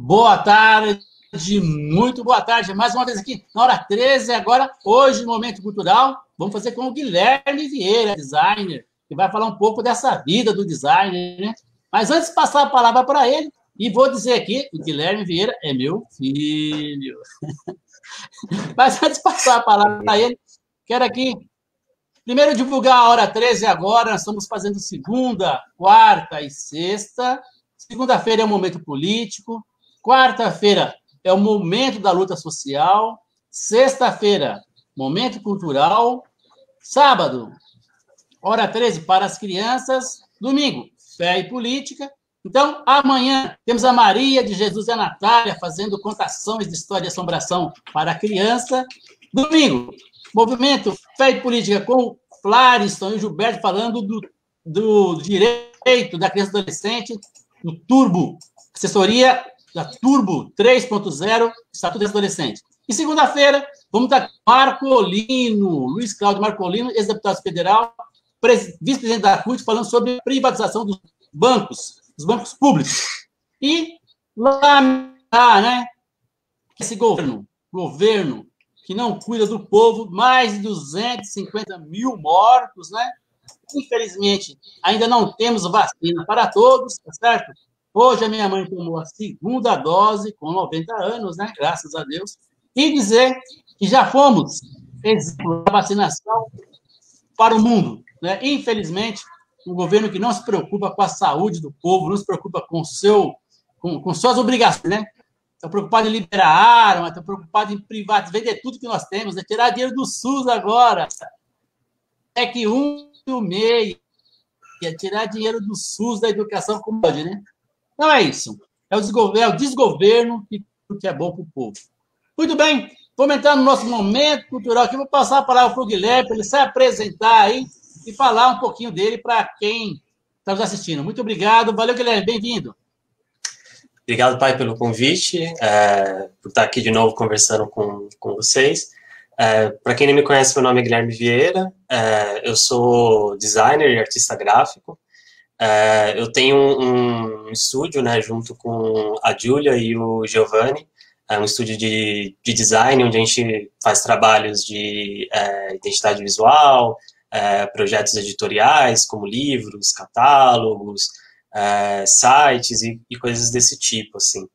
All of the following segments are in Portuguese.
Boa tarde, muito boa tarde. Mais uma vez aqui, na hora 13, agora, hoje, no Momento Cultural, vamos fazer com o Guilherme Vieira, designer, que vai falar um pouco dessa vida do designer, né? Mas antes de passar a palavra para ele, e vou dizer aqui, o Guilherme Vieira é meu filho. Mas antes de passar a palavra para ele, quero aqui, primeiro divulgar a hora 13 agora, nós estamos fazendo segunda, quarta e sexta. Segunda-feira é o Momento Político. Quarta-feira é o momento da luta social. Sexta-feira, momento cultural. Sábado, hora 13 para as crianças. Domingo, fé e política. Então, amanhã temos a Maria de Jesus e a Natália fazendo contações de história de assombração para a criança. Domingo, movimento fé e política com Flariston e Gilberto falando do direito da criança e adolescente, do Turbo, assessoria da Turbo 3.0, Estatuto do Adolescente. E segunda-feira, vamos estar com Marcolino, Luiz Cláudio Marcolino, ex-deputado federal, vice-presidente da CUT, falando sobre a privatização dos bancos públicos. E lá, né, esse governo que não cuida do povo, mais de 250 mil mortos, né? Infelizmente, ainda não temos vacina para todos, tá certo? Hoje a minha mãe tomou a segunda dose, com 90 anos, né? Graças a Deus. E dizer que já fomos exemplo da vacinação para o mundo, né? Infelizmente, um governo que não se preocupa com a saúde do povo, não se preocupa com suas obrigações, né? Está preocupado em liberar arma, está preocupado em privatizar, vender tudo que nós temos, né? Tirar dinheiro do SUS agora. É que meio ia tirar dinheiro do SUS, da educação, como pode, né? Não é isso. É o desgoverno que é bom para o povo. Muito bem, vamos entrar no nosso momento cultural aqui. Vou passar a palavra para o Guilherme, para ele se apresentar aí e falar um pouquinho dele para quem está nos assistindo. Muito obrigado. Valeu, Guilherme. Bem-vindo. Obrigado, pai, pelo convite, por estar aqui de novo conversando com vocês. Para quem não me conhece, meu nome é Guilherme Vieira, eu sou designer e artista gráfico. Eu tenho um estúdio, né, junto com a Júlia e o Giovanni, um estúdio de design, onde a gente faz trabalhos de identidade visual, projetos editoriais, como livros, catálogos, sites e coisas desse tipo, assim.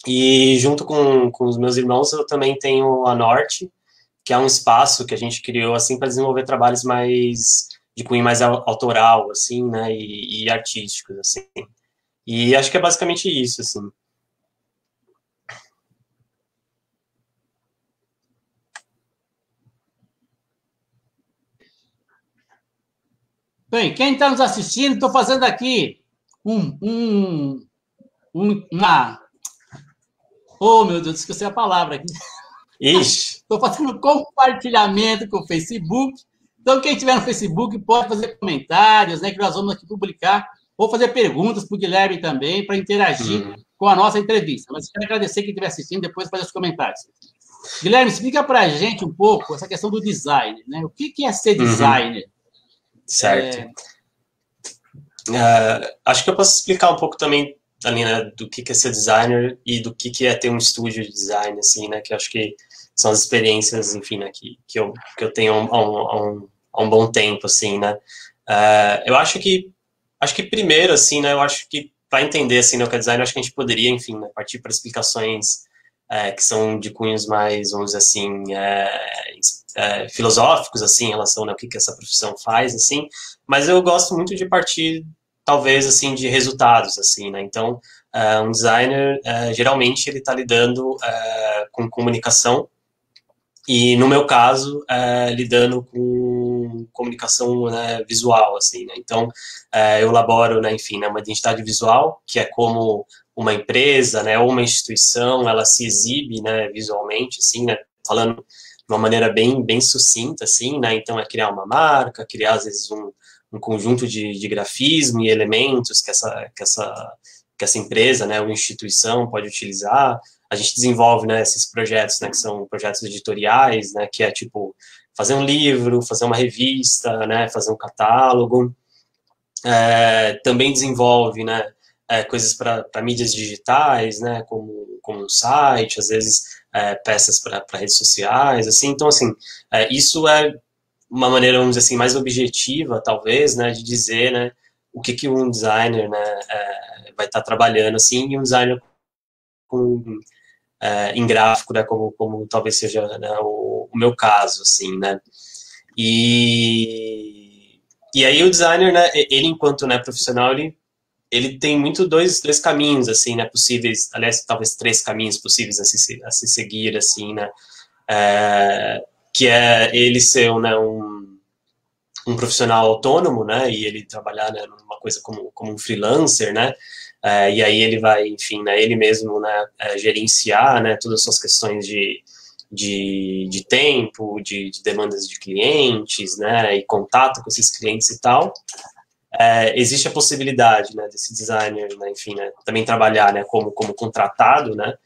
E junto com os meus irmãos, eu também tenho a Norte, que é um espaço que a gente criou, assim, para desenvolver trabalhos mais de cunho mais autoral, assim, né, e artísticos, assim. E acho que é basicamente isso, assim. Bem, quem está nos assistindo, estou fazendo aqui uma... Oh, meu Deus, esqueci a palavra aqui. Ixi! Estou fazendo compartilhamento com o Facebook. Então, quem estiver no Facebook pode fazer comentários, né, que nós vamos aqui publicar. Vou fazer perguntas para o Guilherme também, para interagir com a nossa entrevista. Mas quero agradecer quem estiver assistindo, depois fazer os comentários. Guilherme, explica para a gente um pouco essa questão do design, né? O que é ser designer? Certo. Acho que eu posso explicar um pouco também ali, né, do que é ser designer e do que é ter um estúdio de design, assim, né, que acho que são as experiências, enfim, né, que eu tenho há um bom tempo, assim, né. Eu acho que primeiro, assim, né, eu acho que para entender, assim, né, o que é design, eu acho que a gente poderia, enfim, né, partir para explicações que são de cunhos mais, vamos dizer assim, filosóficos, assim, em relação, né, ao que essa profissão faz, assim, mas eu gosto muito de partir, talvez, assim, de resultados, assim, né, então, um designer, geralmente, ele está lidando com comunicação, e, no meu caso, lidando com comunicação, né, visual, assim, né, então, eu elaboro, né, enfim, né, uma identidade visual, que é como uma empresa, né, ou uma instituição, ela se exibe, né, visualmente, assim, né, falando de uma maneira bem sucinta, assim, né, então é criar uma marca, criar, às vezes, um conjunto de grafismo e elementos que essa empresa, né, ou instituição pode utilizar. A gente desenvolve, né, esses projetos, né, que são projetos editoriais, né, que é, tipo, fazer um livro, fazer uma revista, né, fazer um catálogo. Também desenvolve, né, coisas para mídias digitais, né, como um site, às vezes peças para redes sociais, assim. Então, assim, isso é uma maneira, vamos dizer assim, mais objetiva, talvez, né, de dizer, né, o que um designer, né, vai estar trabalhando, assim, e um designer com, em gráfico, né, como talvez seja, né, o meu caso, assim, né. E aí o designer, né, ele enquanto, né, profissional, ele tem muito dois caminhos, assim, né, possíveis, aliás, talvez três caminhos possíveis a se seguir, assim, né, que é ele ser, né, um profissional autônomo, né, e ele trabalhar, né, numa coisa como um freelancer, né, e aí ele vai, enfim, né, ele mesmo, né, gerenciar, né, todas as suas questões de tempo, de demandas de clientes, né, e contato com esses clientes e tal. Existe a possibilidade, né, desse designer, né, enfim, né, também trabalhar, né, como contratado, né,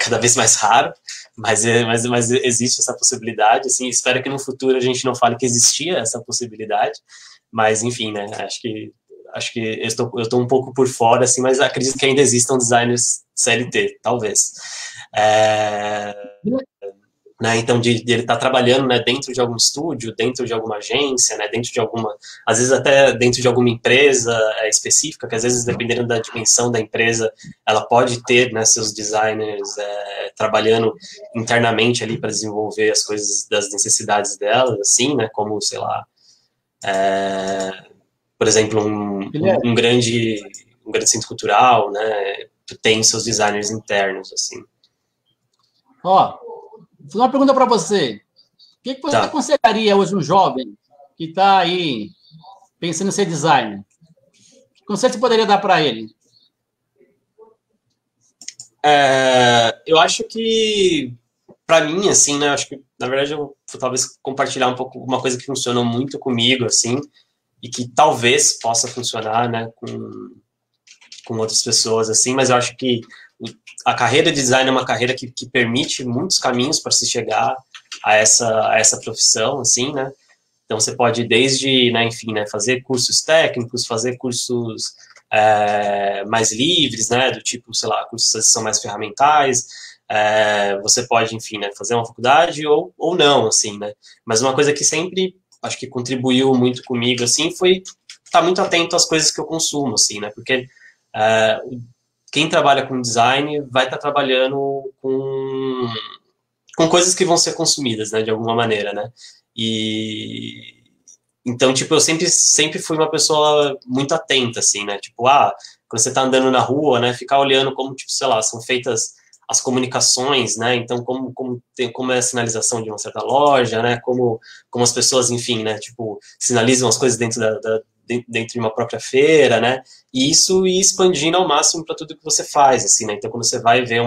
cada vez mais raro, mas existe essa possibilidade, assim, espero que no futuro a gente não fale que existia essa possibilidade, mas enfim, né, acho que eu estou um pouco por fora, assim, mas acredito que ainda existam designers CLT, talvez. Né, então, de ele estar trabalhando, né, dentro de algum estúdio, dentro de alguma agência, né, dentro de alguma, às vezes até dentro de alguma empresa específica, que às vezes, dependendo da dimensão da empresa, ela pode ter, né, seus designers trabalhando internamente ali para desenvolver as coisas das necessidades delas, assim, né, como, sei lá, por exemplo, um grande centro cultural, né, tem seus designers internos, assim. Ó, vou fazer uma pergunta para você. O que você aconselharia hoje um jovem que está aí pensando em ser designer? Que conselho você poderia dar para ele? Eu acho que, para mim, assim, né, acho que, na verdade, eu vou talvez compartilhar um pouco uma coisa que funcionou muito comigo, assim, e que talvez possa funcionar, né, com outras pessoas, assim, mas eu acho que a carreira de design é uma carreira que permite muitos caminhos para se chegar a essa profissão, assim, né, então você pode desde, né, enfim, né, fazer cursos técnicos, fazer cursos mais livres, né, do tipo, sei lá, cursos que são mais ferramentais, você pode, enfim, né, fazer uma faculdade ou não, assim, né, mas uma coisa que sempre, acho que contribuiu muito comigo, assim, foi estar muito atento às coisas que eu consumo, assim, né, porque quem trabalha com design vai estar trabalhando com coisas que vão ser consumidas, né, de alguma maneira, né, e então, tipo, eu sempre fui uma pessoa muito atenta, assim, né? Tipo, quando você tá andando na rua, né? Ficar olhando como, tipo, sei lá, são feitas as comunicações, né? Então, como é a sinalização de uma certa loja, né? Como as pessoas, enfim, né? Tipo, sinalizam as coisas dentro dentro de uma própria feira, né? E isso ir expandindo ao máximo para tudo que você faz, assim, né? Então, quando você vai ver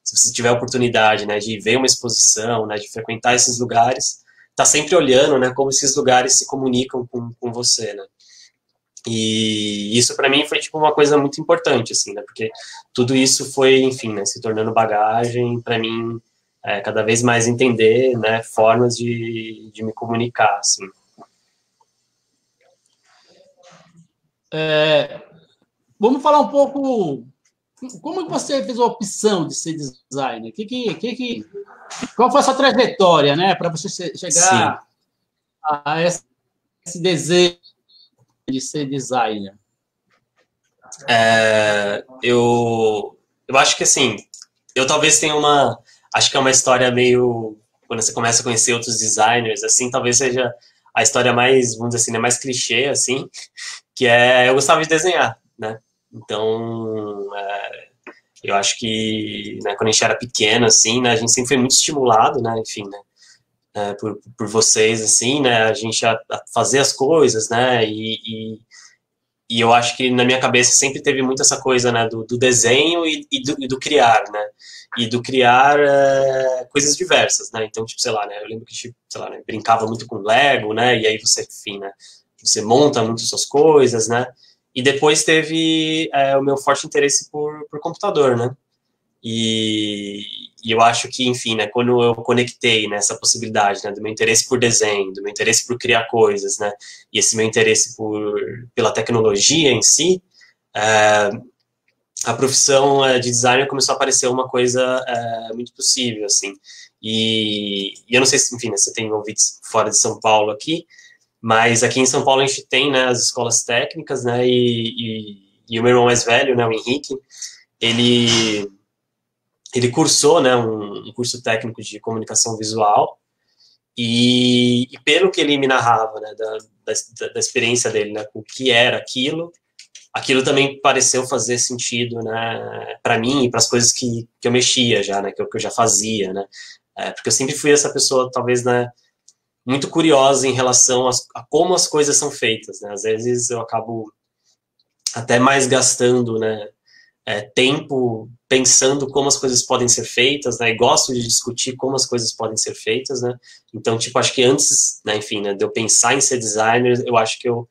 se você tiver a oportunidade, né? De ver uma exposição, né? De frequentar esses lugares, tá sempre olhando, né, como esses lugares se comunicam com você, né. E isso para mim foi tipo uma coisa muito importante, assim, né, porque tudo isso foi, enfim, né, se tornando bagagem para mim cada vez mais entender, né, formas de me comunicar, assim. Vamos falar um pouco. Como você fez a opção de ser designer? Qual foi a sua trajetória, né, para você chegar Sim. a esse desejo de ser designer? Eu acho que, assim, eu talvez tenha acho que é uma história meio, quando você começa a conhecer outros designers, assim, talvez seja a história mais, vamos dizer assim, né, mais clichê, assim, que eu gostava de desenhar, né, então, eu acho que, né, quando a gente era pequeno, assim, né, a gente sempre foi muito estimulado, né, enfim, né, por vocês, assim, né, a gente a fazer as coisas, né, e eu acho que na minha cabeça sempre teve muito essa coisa, né, do desenho e do criar, né, e do criar coisas diversas, né, então, tipo, sei lá, né, eu lembro que, tipo, sei lá, né, brincava muito com Lego, né, e aí você, enfim, né, você monta muito suas coisas, né, e depois teve o meu forte interesse por computador, né, e eu acho que, enfim, né, quando eu conectei nessa possibilidade, né, do meu interesse por desenho, do meu interesse por criar coisas, né, e esse meu interesse pela tecnologia em si, a profissão de designer começou a parecer uma coisa muito possível, assim. E eu não sei se, enfim, né, você tem ouvidos fora de São Paulo aqui, mas aqui em São Paulo a gente tem, né, as escolas técnicas, né, e o meu irmão mais velho, né, o Henrique, ele cursou, né, um curso técnico de comunicação visual, e pelo que ele me narrava, né, da experiência dele, né, com o que era aquilo também pareceu fazer sentido, né, para mim e para as coisas que eu mexia já, né, que eu já fazia, né, porque eu sempre fui essa pessoa, talvez, né, muito curiosa em relação a como as coisas são feitas, né, às vezes eu acabo até mais gastando, né, tempo pensando como as coisas podem ser feitas, né, e gosto de discutir como as coisas podem ser feitas, né, então, tipo, acho que antes, né, enfim, né, de eu pensar em ser designer, eu acho que eu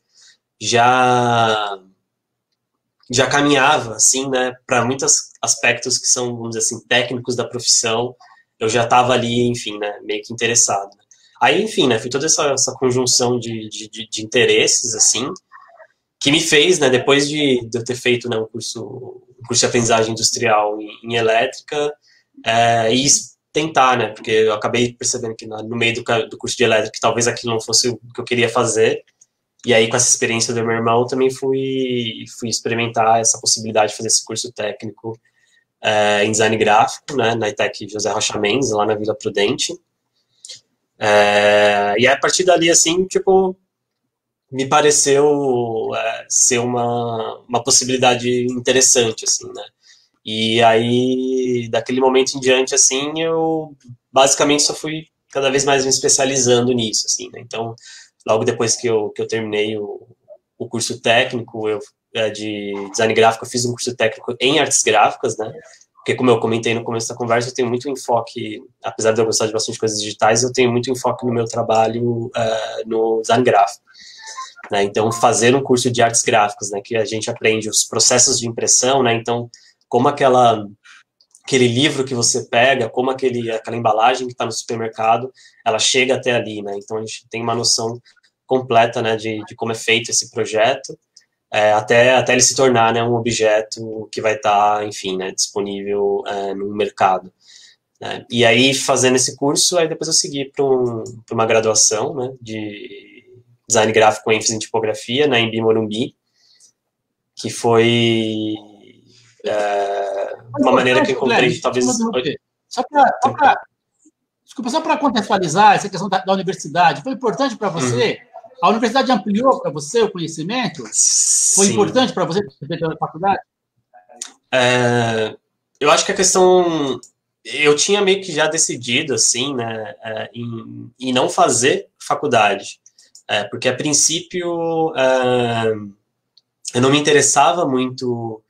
já caminhava, assim, né, para muitos aspectos que são, vamos dizer assim, técnicos da profissão, eu já estava ali, enfim, né, meio que interessado. Aí, enfim, né, foi toda essa conjunção de interesses, assim, que me fez, né, depois de eu ter feito, né, um curso de aprendizagem industrial em elétrica, e tentar, né, porque eu acabei percebendo que no meio do curso de elétrica, talvez aquilo não fosse o que eu queria fazer, e aí com essa experiência do meu irmão também fui experimentar essa possibilidade de fazer esse curso técnico em design gráfico, né, na ETEC José Rocha Mendes, lá na Vila Prudente, e a partir dali, assim, tipo, me pareceu ser uma possibilidade interessante, assim, né? E aí, daquele momento em diante, assim, eu basicamente só fui cada vez mais me especializando nisso, assim, né? Então, logo depois que eu terminei o curso técnico de design gráfico, eu fiz um curso técnico em artes gráficas, né? Porque, como eu comentei no começo da conversa, eu tenho muito enfoque, apesar de eu gostar de bastante coisas digitais, eu tenho muito enfoque no meu trabalho no design gráfico. Né? Então, fazer um curso de artes gráficas, né, que a gente aprende os processos de impressão, né? Então, como aquele livro que você pega, como aquela embalagem que está no supermercado, ela chega até ali, né? Então, a gente tem uma noção completa, né, de como é feito esse projeto, até ele se tornar, né, um objeto que vai estar, enfim, né, disponível no mercado. Né? E aí, fazendo esse curso, aí depois eu segui para uma graduação, né, de design gráfico com ênfase em tipografia, na Embi Morumbi, que foi uma maneira que eu encontrei, Guilherme, talvez... Só para contextualizar essa questão da universidade, foi importante para você? A universidade ampliou para você o conhecimento? Foi importante para você ter a faculdade? Eu acho que a questão... Eu tinha meio que já decidido, assim, né, em não fazer faculdade. Porque, a princípio, eu não me interessava muito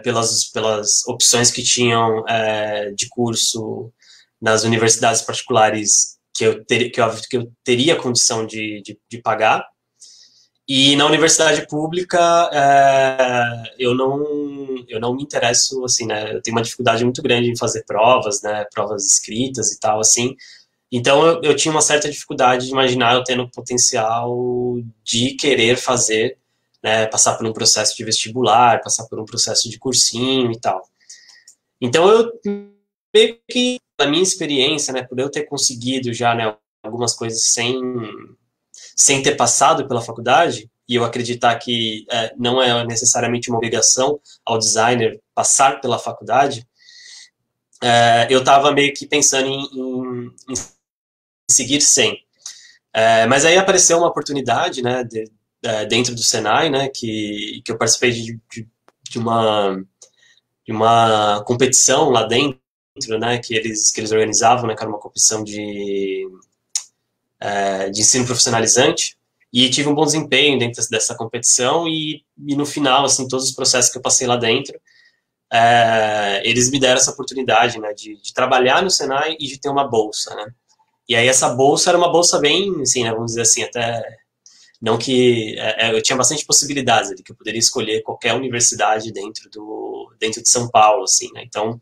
pelas opções que tinham de curso nas universidades particulares que eu teria condição de pagar. E na universidade pública, eu não me interesso, assim, né, eu tenho uma dificuldade muito grande em fazer provas, né, provas escritas e tal, assim. Então, eu tinha uma certa dificuldade de imaginar eu tendo potencial de querer fazer, né, passar por um processo de vestibular, passar por um processo de cursinho e tal. Então, eu meio que, na minha experiência, né, por eu ter conseguido já, né, algumas coisas sem ter passado pela faculdade, e eu acreditar que não é necessariamente uma obrigação ao designer passar pela faculdade, eu estava meio que pensando em seguir sem. Mas aí apareceu uma oportunidade, né, dentro do Senai, né, que eu participei de uma competição lá dentro, né, que eles organizavam, né, que era uma competição de ensino profissionalizante, e tive um bom desempenho dentro dessa competição, e no final, assim, todos os processos que eu passei lá dentro, eles me deram essa oportunidade, né, de trabalhar no Senai e de ter uma bolsa, né. E aí essa bolsa era uma bolsa bem, assim, né, vamos dizer assim, até não que eu tinha bastante possibilidades ali, que eu poderia escolher qualquer universidade dentro de São Paulo, assim, né? Então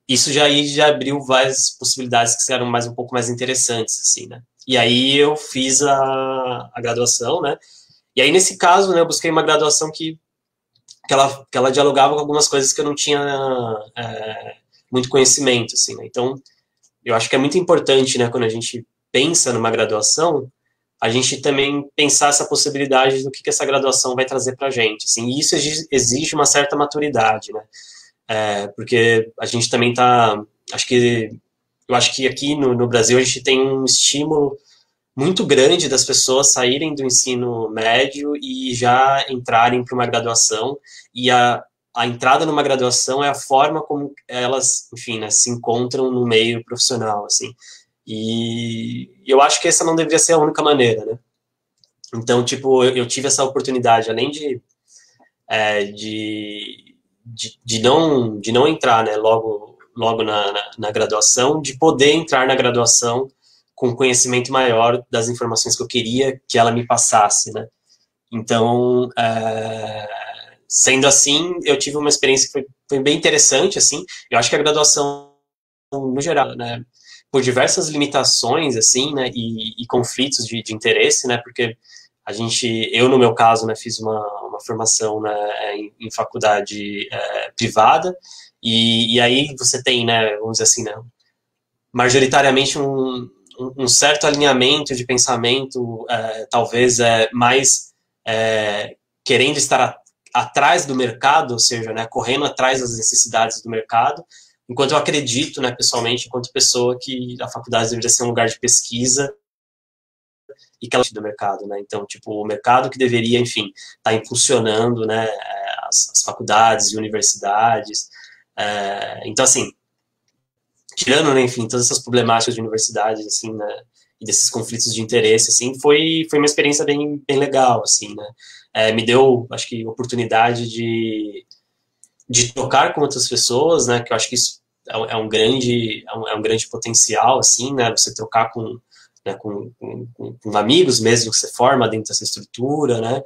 isso já abriu várias possibilidades que eram um pouco mais interessantes, assim, né? E aí eu fiz a graduação, né? E aí nesse caso, né, eu busquei uma graduação que que ela dialogava com algumas coisas que eu não tinha muito conhecimento, assim, né? Então, eu acho que é muito importante, né, quando a gente pensa numa graduação, a gente também pensar essa possibilidade do que essa graduação vai trazer para a gente, assim, e isso exige uma certa maturidade, né? Porque a gente também eu acho que aqui no Brasil a gente tem um estímulo muito grande das pessoas saírem do ensino médio e já entrarem para uma graduação, e a entrada numa graduação é a forma como elas, enfim, né, se encontram no meio profissional, assim. E eu acho que essa não deveria ser a única maneira, né? Então, tipo, eu tive essa oportunidade, além de não entrar, né, logo na graduação, de poder entrar na graduação com conhecimento maior das informações que eu queria que ela me passasse, né? Então, sendo assim, eu tive uma experiência que foi bem interessante, assim. Eu acho que a graduação, no geral, né, por diversas limitações, assim, né, e conflitos de interesse, né, porque eu, no meu caso, né, fiz uma formação, né, em faculdade privada, e aí você tem, né, vamos dizer assim, né, majoritariamente um certo alinhamento de pensamento, talvez mais querendo estar atrás do mercado, ou seja, né, correndo atrás das necessidades do mercado, enquanto eu acredito, né, pessoalmente, enquanto pessoa, que a faculdade deveria ser um lugar de pesquisa e que ela do mercado, né? Então, tipo, o mercado que deveria, enfim, estar impulsionando, né, as faculdades e universidades. Então, assim, tirando, né, enfim, todas essas problemáticas de universidades, assim, né, e desses conflitos de interesse, assim, foi uma experiência bem legal, assim, né, me deu, acho que, oportunidade de tocar com outras pessoas, né, que eu acho que isso é um grande potencial, assim, né, você trocar né, com amigos mesmo que você forma dentro dessa estrutura, né,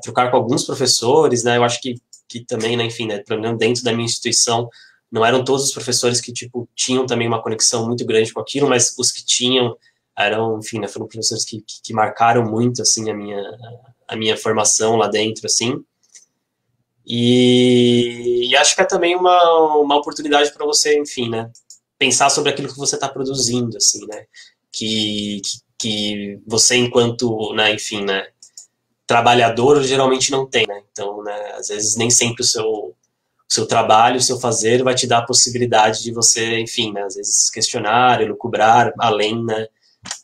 trocar com alguns professores, né, eu acho que também, né, enfim, né, pelo menos dentro da minha instituição, não eram todos os professores que, tipo, tinham também uma conexão muito grande com aquilo, mas os que tinham eram, enfim, né, foram professores que marcaram muito, assim, a minha formação lá dentro, assim. E acho que é também uma oportunidade para você, enfim, né, pensar sobre aquilo que você está produzindo, assim, né, que você, enquanto, né, enfim, né, trabalhador, geralmente não tem, né, então, né, às vezes nem sempre o seu trabalho, o seu fazer vai te dar a possibilidade de você, enfim, né, às vezes questionar, elucubrar, além, né,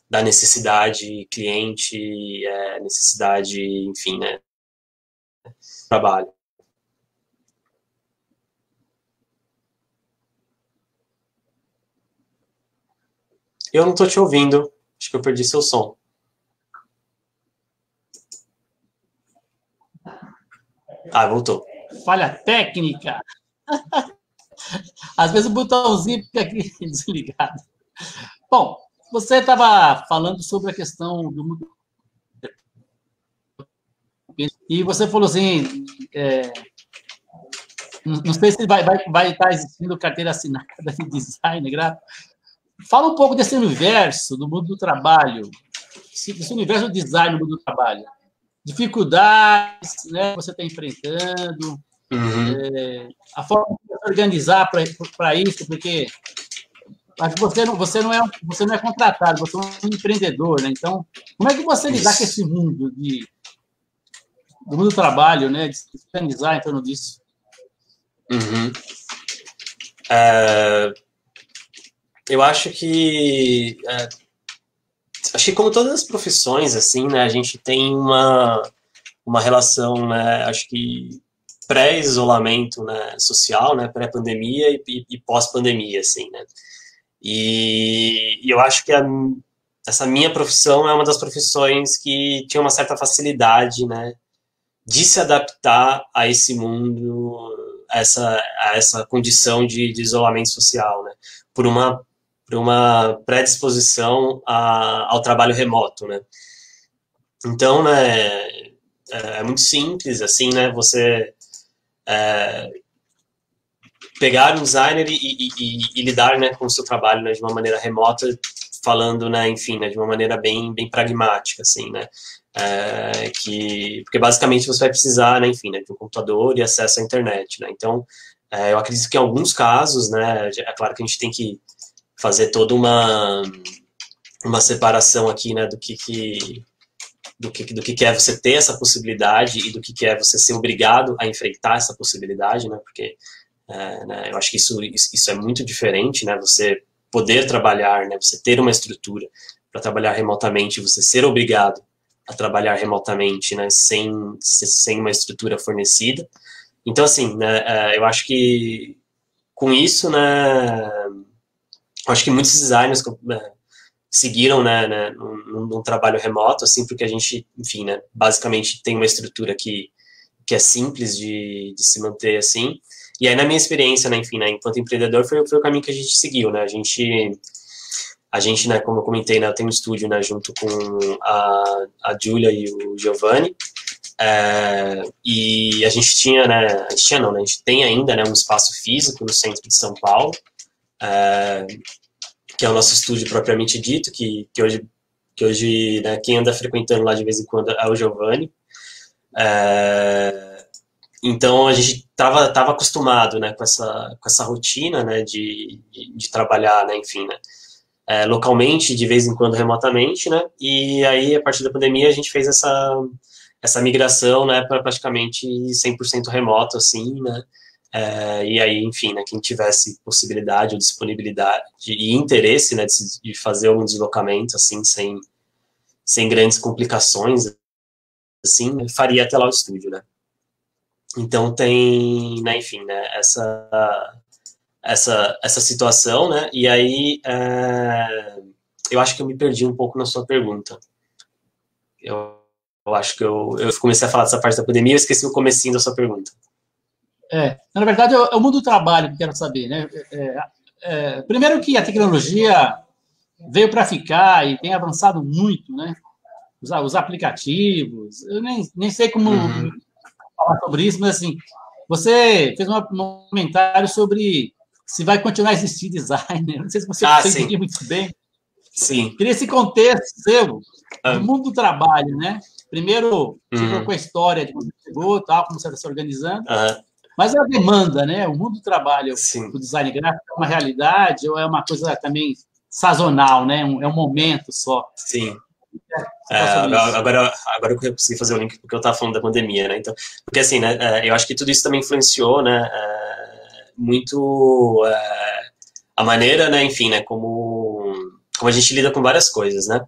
da necessidade cliente, necessidade, enfim, né, trabalho. Eu não estou te ouvindo, acho que eu perdi seu som. Ah, voltou. Falha técnica. Às vezes o botãozinho fica aqui desligado. Bom, você estava falando sobre a questão do e você falou assim, não sei se vai estar existindo carteira assinada de design gráfico. Fala um pouco desse universo do mundo do trabalho, esse universo do design no mundo do trabalho. Dificuldades, né, que você está enfrentando, a forma de se organizar para isso, porque acho que você não é contratado, você é um empreendedor, né? Então, como é que você lidar com esse mundo do mundo do trabalho, né? De se organizar em torno disso? Eu acho que como todas as profissões, assim, né, a gente tem uma relação, né, acho que pré-isolamento, né, social, né, pré-pandemia e pós-pandemia, assim, né. E eu acho que essa minha profissão é uma das profissões que tinha uma certa facilidade, né, de se adaptar a esse mundo, a essa condição de isolamento social, né, por uma predisposição ao trabalho remoto, né. Então, né, é muito simples, assim, né, você pegar um designer e lidar, né, com o seu trabalho, né, de uma maneira remota, falando, né, enfim, né, de uma maneira bem pragmática, assim, né. Porque basicamente você vai precisar, né, enfim, né, de um computador e acesso à internet, né? Então, eu acredito que em alguns casos, né, é claro que a gente tem que fazer toda uma separação aqui, né, do que é você ter essa possibilidade e do que é você ser obrigado a enfrentar essa possibilidade, né? Porque né, eu acho que isso é muito diferente, né? Você poder trabalhar, né? Você ter uma estrutura para trabalhar remotamente, você ser obrigado a trabalhar remotamente, né? Sem uma estrutura fornecida. Então, assim, né? Eu acho que com isso, né? Eu acho que muitos designers seguiram, né, num trabalho remoto, assim, porque a gente, enfim, né, basicamente tem uma estrutura que é simples de se manter, assim. E aí, na minha experiência, né, enfim, né, enquanto empreendedor, foi o caminho que a gente seguiu, né, a gente, né, como eu comentei, né, eu tenho um estúdio, né, junto com a Júlia e o Giovanni, e a gente tinha, né, a gente tem ainda, né, um espaço físico no centro de São Paulo, que é o nosso estúdio propriamente dito, que hoje né, quem anda frequentando lá de vez em quando é o Giovanni. Então a gente estava acostumado, né, com essa rotina, né, de trabalhar, né, enfim, né, localmente, de vez em quando remotamente, né, e aí a partir da pandemia a gente fez essa migração, né, para praticamente 100% remoto, assim, né. E aí, enfim, né, quem tivesse possibilidade ou disponibilidade e interesse, né, de fazer algum deslocamento, assim, sem grandes complicações, assim, faria até lá o estúdio, né. Então tem, né, enfim, né, essa situação, né, e aí eu acho que eu me perdi um pouco na sua pergunta. Eu acho que eu comecei a falar dessa parte da pandemia e eu esqueci o comecinho da sua pergunta. Na verdade, é o mundo do trabalho que eu quero saber, né? Primeiro que a tecnologia veio para ficar e tem avançado muito, né? Os aplicativos, eu nem sei como falar sobre isso, mas assim, você fez um comentário sobre se vai continuar a existir designer, não sei se você entendia muito bem. Sim. Queria esse contexto seu do mundo do trabalho, né? Primeiro, você colocou a história de como você chegou, tal, como você está se organizando, mas a demanda, né? O mundo do trabalho, o design gráfico é uma realidade ou é uma coisa também sazonal, né? É um momento só. Sim. Agora eu consegui fazer o link porque eu estava falando da pandemia, né? Então, porque assim, né? Eu acho que tudo isso também influenciou, né? Muito a maneira, né? Enfim, né? Como a gente lida com várias coisas, né?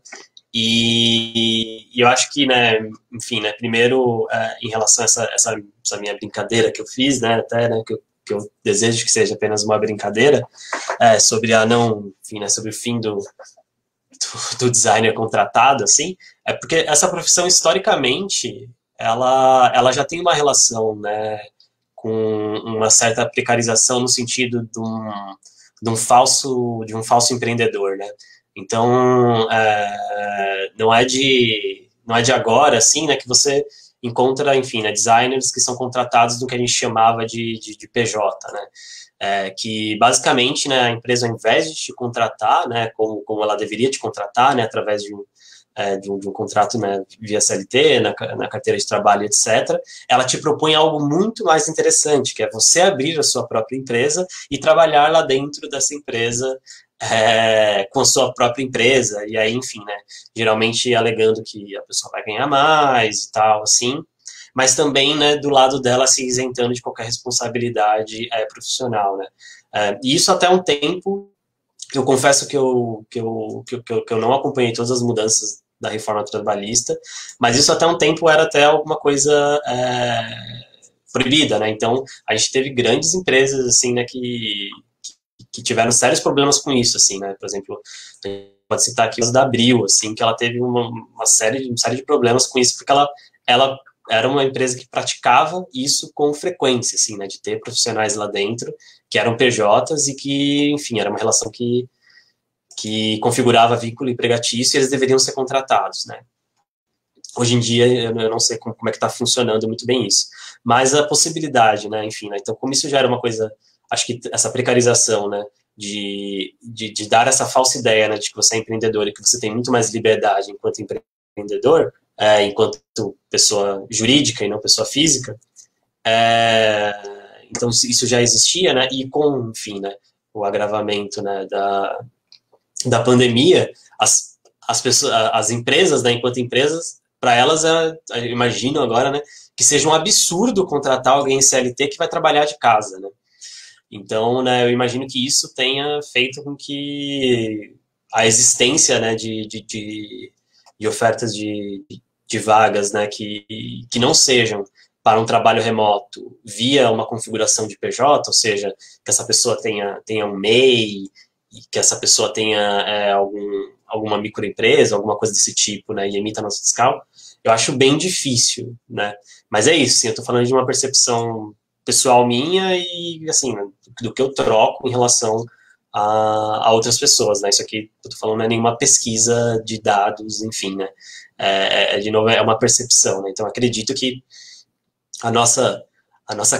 E eu acho que, né? Enfim, né? Primeiro, em relação a essa minha brincadeira que eu fiz, né? Até, né? Que eu desejo que seja apenas uma brincadeira sobre enfim, né? Sobre o fim do designer contratado, assim, é porque essa profissão, historicamente, ela já tem uma relação, né, com uma certa precarização no sentido de um falso empreendedor, né? Então, não é de agora, assim, né, que você encontra, enfim, né, designers que são contratados do que a gente chamava de PJ, né? Que basicamente, né, a empresa, ao invés de te contratar, né, como ela deveria te contratar, né, através de um contrato, né, via CLT, na carteira de trabalho, etc., ela te propõe algo muito mais interessante, que é você abrir a sua própria empresa e trabalhar lá dentro dessa empresa com a sua própria empresa, e aí, enfim, né, geralmente alegando que a pessoa vai ganhar mais e tal, assim, mas também, né, do lado dela se isentando de qualquer responsabilidade profissional, né. E isso até um tempo, eu confesso que eu não acompanhei todas as mudanças da reforma trabalhista, mas isso até um tempo era até alguma coisa proibida, né, então a gente teve grandes empresas, assim, né, que tiveram sérios problemas com isso, assim, né, por exemplo, pode citar aqui os da Abril, assim, que ela teve uma série de problemas com isso, porque ela era uma empresa que praticava isso com frequência, assim, né, de ter profissionais lá dentro que eram PJs e que, enfim, era uma relação que configurava vínculo empregatício e eles deveriam ser contratados, né. Hoje em dia, eu não sei como é que está funcionando muito bem isso, mas a possibilidade, né, enfim, né, então como isso já era uma coisa, acho que essa precarização, né, de dar essa falsa ideia, né, de que você é empreendedor e que você tem muito mais liberdade enquanto empreendedor, enquanto pessoa jurídica e não pessoa física. Então, isso já existia, né? E com, enfim, né, o agravamento, né, da pandemia, as pessoas, as empresas, né, enquanto empresas, para elas, eu imagino agora, né, que seja um absurdo contratar alguém CLT que vai trabalhar de casa, né? Então, né, eu imagino que isso tenha feito com que a existência, né, de ofertas de vagas, né, que não sejam para um trabalho remoto via uma configuração de PJ, ou seja, que essa pessoa tenha um MEI, que essa pessoa tenha alguma microempresa, alguma coisa desse tipo, né, e emita nota fiscal, eu acho bem difícil, né? Mas é isso, sim, eu estou falando de uma percepção pessoal minha e, assim, do que eu troco em relação a outras pessoas, né? Isso aqui que eu tô falando não é nenhuma pesquisa de dados, enfim, né? De novo, é uma percepção, né? Então, acredito que a nossa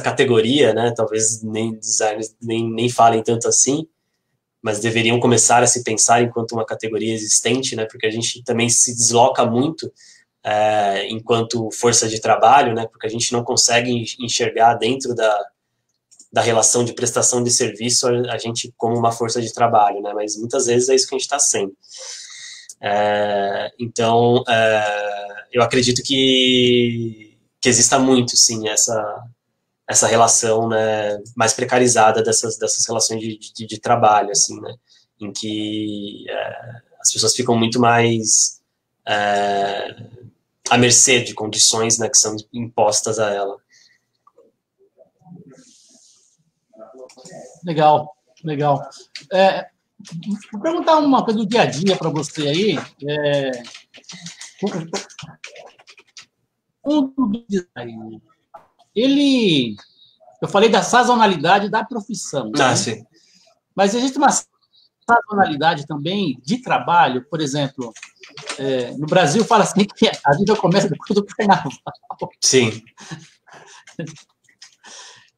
categoria, né? Talvez nem designers nem falem tanto assim, mas deveriam começar a se pensar enquanto uma categoria existente, né? Porque a gente também se desloca muito enquanto força de trabalho, né? Porque a gente não consegue enxergar dentro da relação de prestação de serviço a gente como uma força de trabalho, né? Mas muitas vezes é isso que a gente está sendo. Então, eu acredito que exista muito, sim, essa relação, né, mais precarizada dessas relações de trabalho, assim, né? Em que as pessoas ficam muito mais à mercê de condições, né, que são impostas a ela. Legal, legal. Vou perguntar uma coisa do dia a dia para você aí. O design, eu falei da sazonalidade da profissão, né? Sim. Mas existe uma sazonalidade também de trabalho, por exemplo, no Brasil fala assim que a vida começa depois do carnaval. Sim.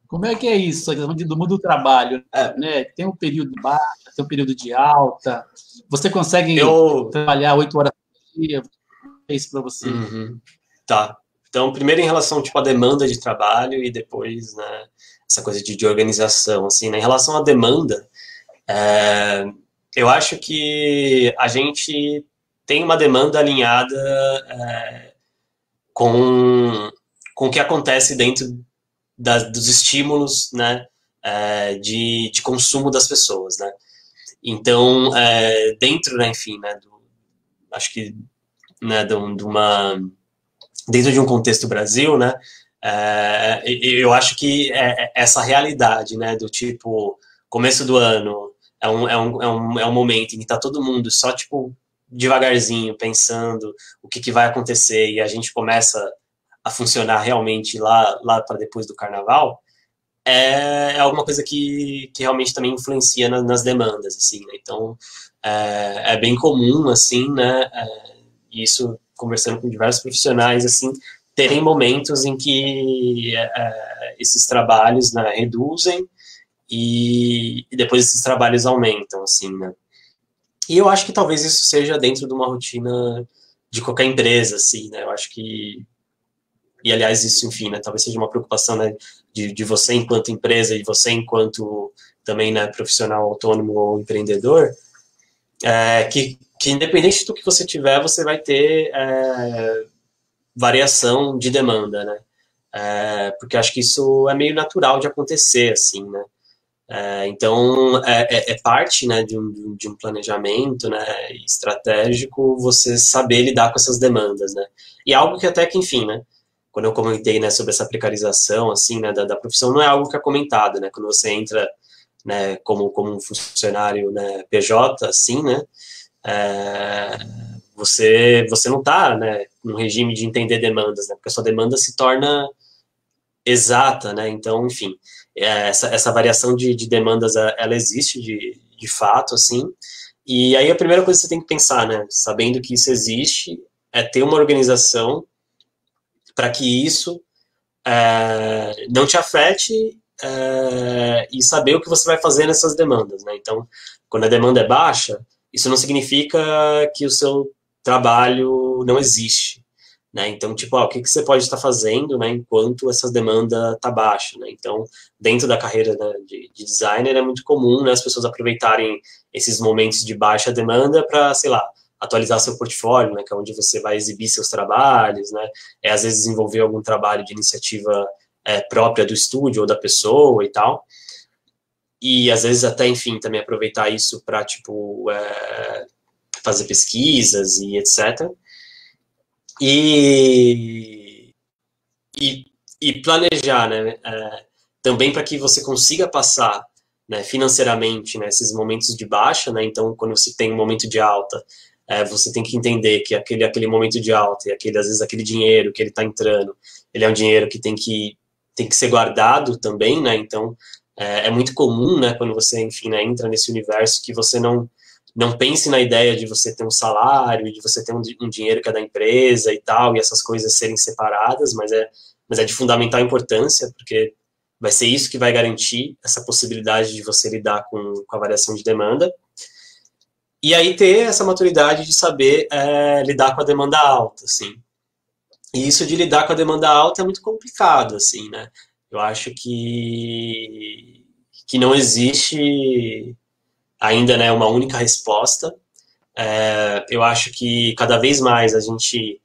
Como é que é isso, do mundo do trabalho? Né? Tem um período de baixa, tem um período de alta, você consegue trabalhar 8 horas por dia, é isso para você? Uhum. Tá. Então, primeiro em relação tipo, à demanda de trabalho e depois, né, essa coisa de organização. Assim, né? Em relação à demanda, eu acho que a gente tem uma demanda alinhada com o que acontece dentro dos estímulos, né, de consumo das pessoas, né? Então, dentro, né, enfim, né, acho que, né, dentro de um contexto Brasil, né, eu acho que essa realidade, né, do tipo, começo do ano é um momento em que está todo mundo só, tipo, devagarzinho, pensando o que vai acontecer e a gente começa a funcionar realmente lá para depois do carnaval, é alguma coisa que realmente também influencia nas demandas, assim, né? Então, é bem comum, assim, né, isso conversando com diversos profissionais, assim, terem momentos em que esses trabalhos, né, reduzem e depois esses trabalhos aumentam, assim, né? E eu acho que talvez isso seja dentro de uma rotina de qualquer empresa, assim, né? Eu acho que e aliás isso, enfim, né, talvez seja uma preocupação, né, de você enquanto empresa e você enquanto também, né, profissional autônomo ou empreendedor, que independente do que você tiver, você vai ter variação de demanda, né, porque acho que isso é meio natural de acontecer, assim, né. Então, parte, né, de um planejamento, né, estratégico você saber lidar com essas demandas, né, e algo que até que, enfim, né, quando eu comentei, né, sobre essa precarização, assim, né, da profissão, não é algo que é comentado, né, quando você entra, né, como um funcionário, né, PJ, assim, né, você não está, né, num regime de entender demandas, né, porque a sua demanda se torna exata, né, então, enfim, essa variação de demandas, ela existe de fato, assim, e aí a primeira coisa que você tem que pensar, né, sabendo que isso existe, é ter uma organização para que isso não te afete e saber o que você vai fazer nessas demandas, né? Então, quando a demanda é baixa, isso não significa que o seu trabalho não existe, né? Então, tipo, o que você pode estar fazendo, né, enquanto essa demanda está baixa, né? Então, dentro da carreira, né, de designer é muito comum, né, as pessoas aproveitarem esses momentos de baixa demanda para, sei lá, atualizar seu portfólio, né, que é onde você vai exibir seus trabalhos, né? Às vezes desenvolver algum trabalho de iniciativa própria do estúdio ou da pessoa e tal. E às vezes até, enfim, também aproveitar isso para, tipo, fazer pesquisas e etc. E planejar, né, também para que você consiga passar, né, financeiramente, né, esses momentos de baixa, né, então quando você tem um momento de alta, você tem que entender que aquele momento de alta e às vezes aquele dinheiro que ele está entrando, ele é um dinheiro que tem que ser guardado também, né, então é muito comum, né, quando você, enfim, né, entra nesse universo que você não pense na ideia de você ter um salário, de você ter um dinheiro que é da empresa e tal, e essas coisas serem separadas, mas é de fundamental importância, porque vai ser isso que vai garantir essa possibilidade de você lidar com a variação de demanda. E aí ter essa maturidade de saber lidar com a demanda alta, assim. E isso de lidar com a demanda alta é muito complicado, assim, né? Eu acho que não existe ainda, né, uma única resposta. Eu acho que cada vez mais a gente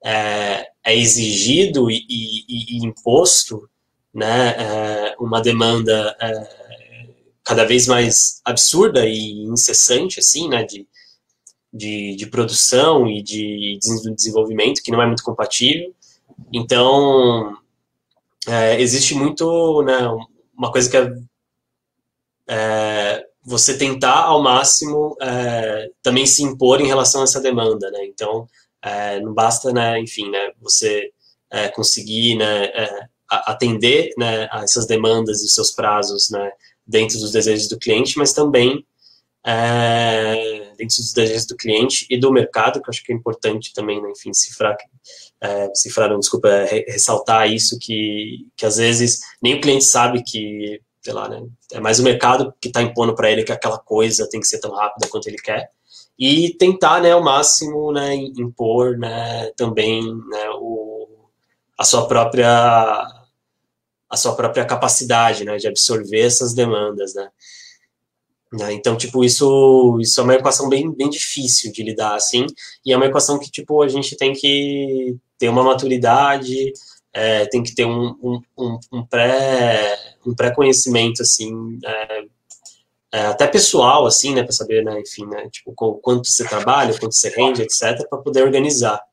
é exigido e imposto, né, uma demanda cada vez mais absurda e incessante, assim, né, de produção e de desenvolvimento, que não é muito compatível. Então, existe muito, né, uma coisa que você tentar ao máximo também se impor em relação a essa demanda, né? Então, não basta, né, enfim, né, você conseguir, né, atender, né, a essas demandas e os seus prazos, né, dentro dos desejos do cliente, mas também dentro dos desejos do cliente e do mercado, que eu acho que é importante também, né, enfim, ressaltar isso, que às vezes nem o cliente sabe que, sei lá, né, é mais o mercado que está impondo para ele que aquela coisa tem que ser tão rápida quanto ele quer, e tentar, né, ao máximo, né, impor, né, também, né, a sua própria capacidade, né, de absorver essas demandas, né. Então, tipo, isso é uma equação bem, bem difícil de lidar, assim, e é uma equação que, tipo, a gente tem que ter uma maturidade, tem que ter um pré-conhecimento, assim, até pessoal, assim, né, para saber, né, enfim, né, tipo, quanto você trabalha, quanto você rende, etc., para poder organizar.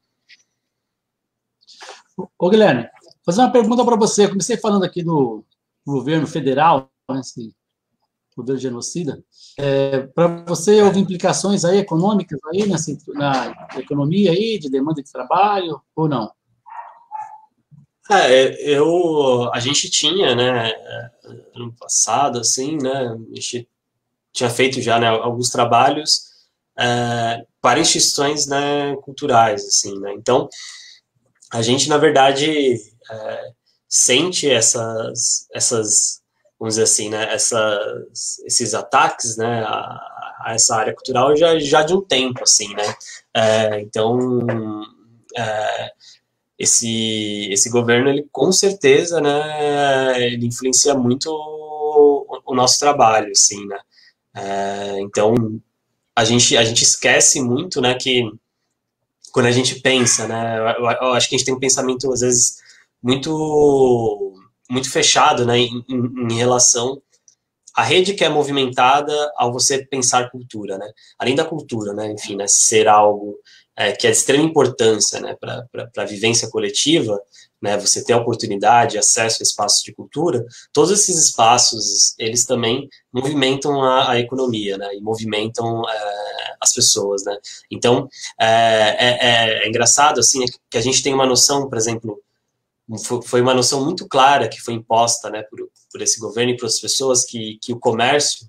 Ô, Guilherme, vou fazer uma pergunta para você. Eu comecei falando aqui do governo federal, né, esse governo genocida. Para você, houve implicações aí econômicas aí na economia aí, de demanda de trabalho, ou não? A gente tinha, né, ano passado, assim, né, a gente tinha feito já, né, alguns trabalhos para instituições, né, culturais, assim, né, então a gente, na verdade, sente essas, vamos dizer assim, né, esses ataques, né, a essa área cultural já de um tempo, assim, né, então esse governo, ele com certeza, né, ele influencia muito o nosso trabalho, assim, né, então a gente esquece muito, né, que quando a gente pensa, né, eu acho que a gente tem um pensamento, às vezes, muito fechado, né, em relação à rede que é movimentada ao você pensar cultura, né, além da cultura, né, enfim, né, ser algo que é de extrema importância, né, para a vivência coletiva, né, você ter a oportunidade, acesso a espaços de cultura, todos esses espaços, eles também movimentam a economia, né, e movimentam as pessoas, né, então é engraçado, assim, que a gente tem uma noção, por exemplo, foi uma noção muito clara que foi imposta, né, por esse governo e por as pessoas, que o comércio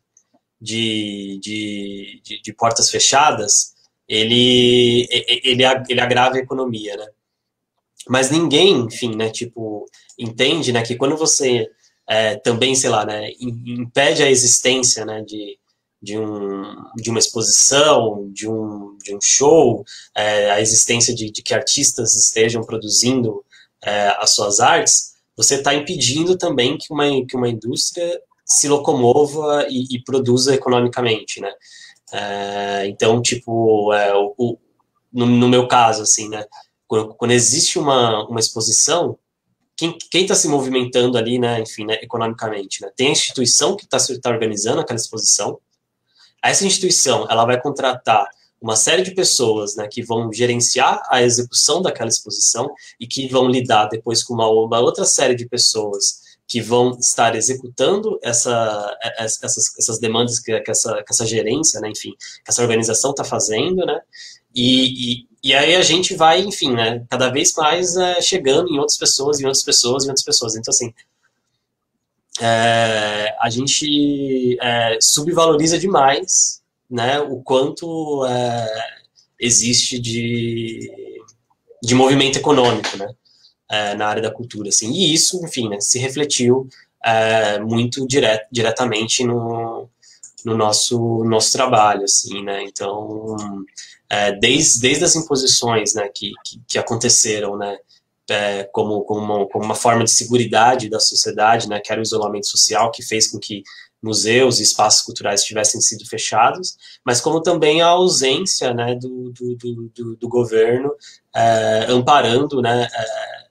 de portas fechadas, ele agrava a economia, né? Mas ninguém, enfim, né, tipo, entende, né, que quando você também, sei lá, né, impede a existência, né, de de uma exposição, de um show, a existência de que artistas estejam produzindo as suas artes, você está impedindo também que uma indústria se locomova e produza economicamente, né? Então, tipo, no meu caso, assim, né? Quando existe uma exposição, quem está se movimentando ali, né, enfim, né, economicamente, né? Tem a instituição que está organizando aquela exposição. Essa instituição, ela vai contratar uma série de pessoas, né, que vão gerenciar a execução daquela exposição e que vão lidar depois com uma outra série de pessoas que vão estar executando essas demandas que essa gerência, né, enfim, que essa organização está fazendo, né, e aí a gente vai, enfim, né, cada vez mais chegando em outras pessoas, em outras pessoas, em outras pessoas. Então, assim, a gente subvaloriza demais, né, o quanto existe de movimento econômico, né, na área da cultura, assim, e isso, enfim, né, se refletiu muito diretamente no nosso trabalho, assim, né, então, desde as imposições, né, que aconteceram, né, como uma forma de seguridade da sociedade, né, que era o isolamento social, que fez com que museus e espaços culturais tivessem sido fechados, mas como também a ausência, né, do governo amparando, né,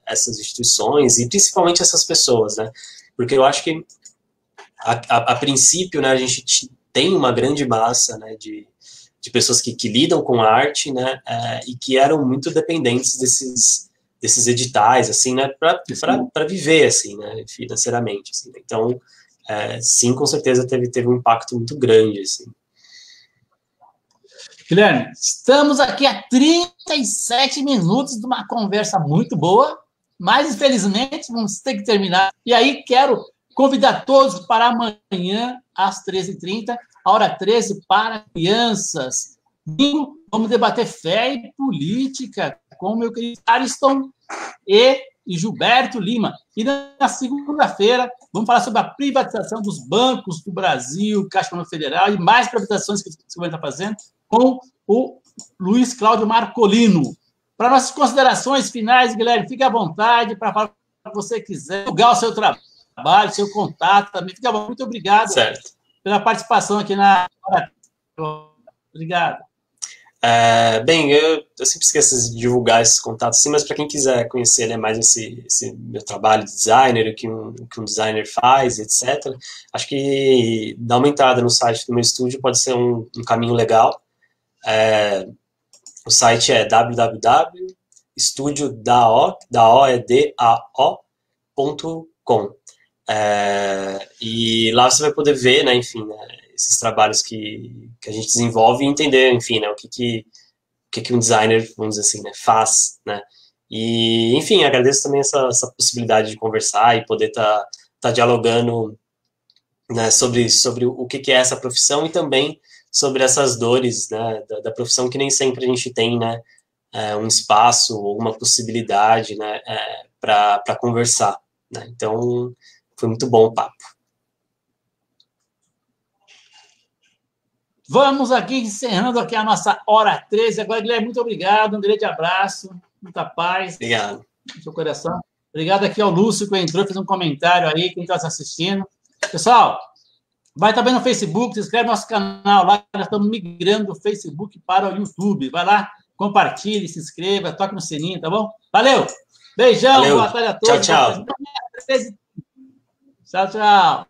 essas instituições e principalmente essas pessoas, né, porque eu acho que a princípio, né, a gente tem uma grande massa, né, de pessoas que lidam com a arte, né, e que eram muito dependentes desses editais, assim, né, para viver, assim, né, financeiramente, assim. Então, sim, com certeza teve um impacto muito grande, assim. Guilherme, estamos aqui há 37 minutos de uma conversa muito boa, mas, infelizmente, vamos ter que terminar. E aí, quero convidar todos para amanhã, às 13h30, a hora 13 para crianças. Vamos debater fé e política com o meu querido Ariston e Gilberto Lima. E na segunda-feira, vamos falar sobre a privatização dos bancos do Brasil, Caixa Econômica Federal e mais privatizações que o governo está fazendo, com o Luiz Cláudio Marcolino. Para nossas considerações finais, Guilherme, fique à vontade para falar o que você quiser, divulgar o seu trabalho, seu contato também. Fique à vontade. Muito obrigado pela participação aqui na... Obrigado. Bem, eu sempre esqueço de divulgar esses contatos, sim, mas para quem quiser conhecer, né, mais esse meu trabalho de designer, o que um designer faz, etc., acho que dar uma entrada no site do meu estúdio pode ser um caminho legal. O site é www.estudiodao.com. E lá você vai poder ver, né, enfim, né, esses trabalhos que a gente desenvolve e entender, enfim, né, o que um designer, vamos dizer assim, né, faz, né. E, enfim, agradeço também essa possibilidade de conversar e poder tá dialogando, né, sobre o que é essa profissão e também sobre essas dores, né, da profissão, que nem sempre a gente tem, né, um espaço ou uma possibilidade, né, para conversar, né. Então, foi muito bom o papo. Vamos aqui encerrando aqui a nossa hora 13. Agora, Guilherme, muito obrigado. Um grande abraço. Muita paz. Obrigado. No seu coração. Obrigado aqui ao Lúcio, que entrou, fez um comentário aí, quem está assistindo. Pessoal, vai também no Facebook, se inscreve no nosso canal lá. Nós estamos migrando do Facebook para o YouTube. Vai lá, compartilhe, se inscreva, toque no sininho, tá bom? Valeu! Beijão, Valeu. Boa tarde a todos. Tchau, tchau. Tchau, tchau.